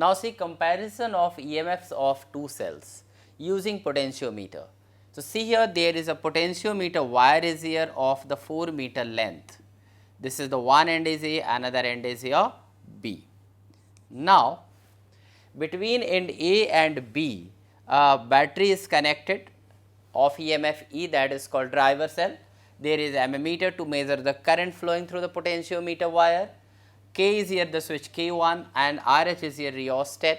Now see comparison of EMFs of two cells using potentiometer. So see here, there is a potentiometer wire is here of the 4 meter length. This is the one end is A, another end is here B. Now between end A and B, battery is connected of EMF E, that is called driver cell. There is ammeter to measure the current flowing through the potentiometer wire. K is here the switch K1 and RH is here rheostat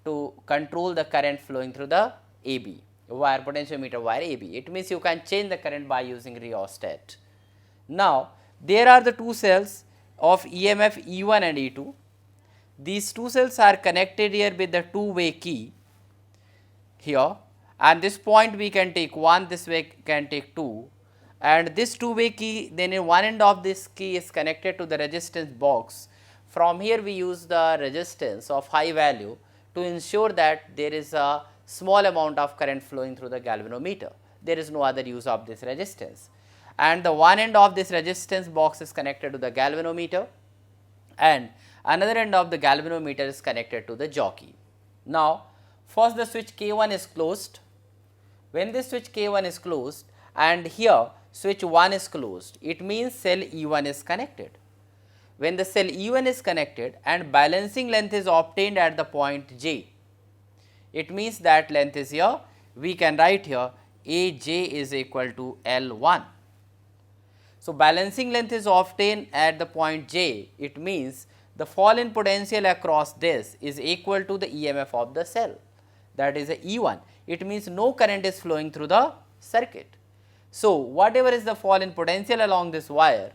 to control the current flowing through the AB wire, potentiometer wire AB. It means you can change the current by using rheostat. Now there are the two cells of EMF E1 and E2. These two cells are connected here with the two-way key here, and this point we can take 1, this way can take 2, and this two-way key, then in one end of this key is connected to the resistance box. From here we use the resistance of high value to ensure that there is a small amount of current flowing through the galvanometer. There is no other use of this resistance, and the one end of this resistance box is connected to the galvanometer and another end of the galvanometer is connected to the jockey. Now first the switch K1 is closed. When this switch K1 is closed and here switch 1 is closed, it means cell E1 is connected. When the cell E1 is connected and balancing length is obtained at the point J, it means that length is here, we can write here AJ is equal to L1. So balancing length is obtained at the point J, it means the fall in potential across this is equal to the EMF of the cell, that is a E1. It means no current is flowing through the circuit. So whatever is the fall in potential along this wire,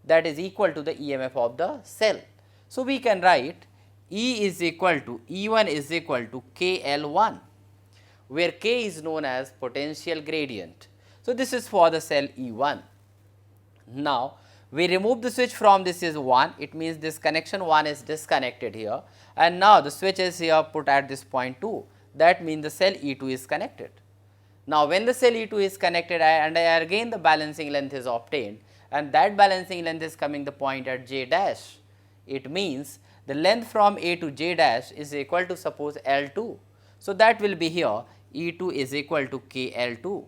that is equal to the EMF of the cell. So we can write E is equal to E1 is equal to KL1, where K is known as potential gradient. So this is for the cell E1. Now we remove the switch from this is 1, it means this connection 1 is disconnected here, and now the switch is here put at this point 2, that means the cell E2 is connected. Now when the cell E2 is connected and again the balancing length is obtained, and that balancing length is coming the point at J dash, it means the length from A to J dash is equal to suppose L2. So that will be here E2 is equal to KL2.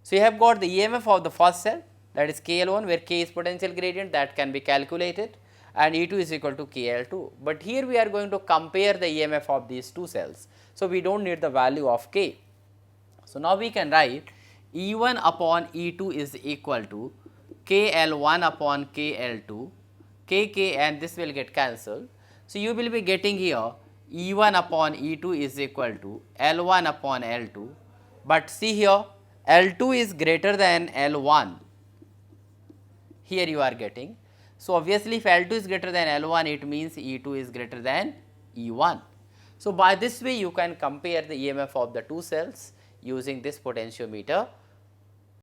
So you have got the EMF of the first cell, that is KL1, where K is potential gradient, that can be calculated, and E2 is equal to KL2. But here we are going to compare the EMF of these two cells. So we do not need the value of K. So now we can write E1 upon E2 is equal to KL1 upon KL2, KK, and this will get cancelled. So you will be getting here E1 upon E2 is equal to L1 upon L2, but see here L2 is greater than L1, here you are getting. So obviously if L2 is greater than L1, it means E2 is greater than E1. So by this way you can compare the EMF of the two cells using this potentiometer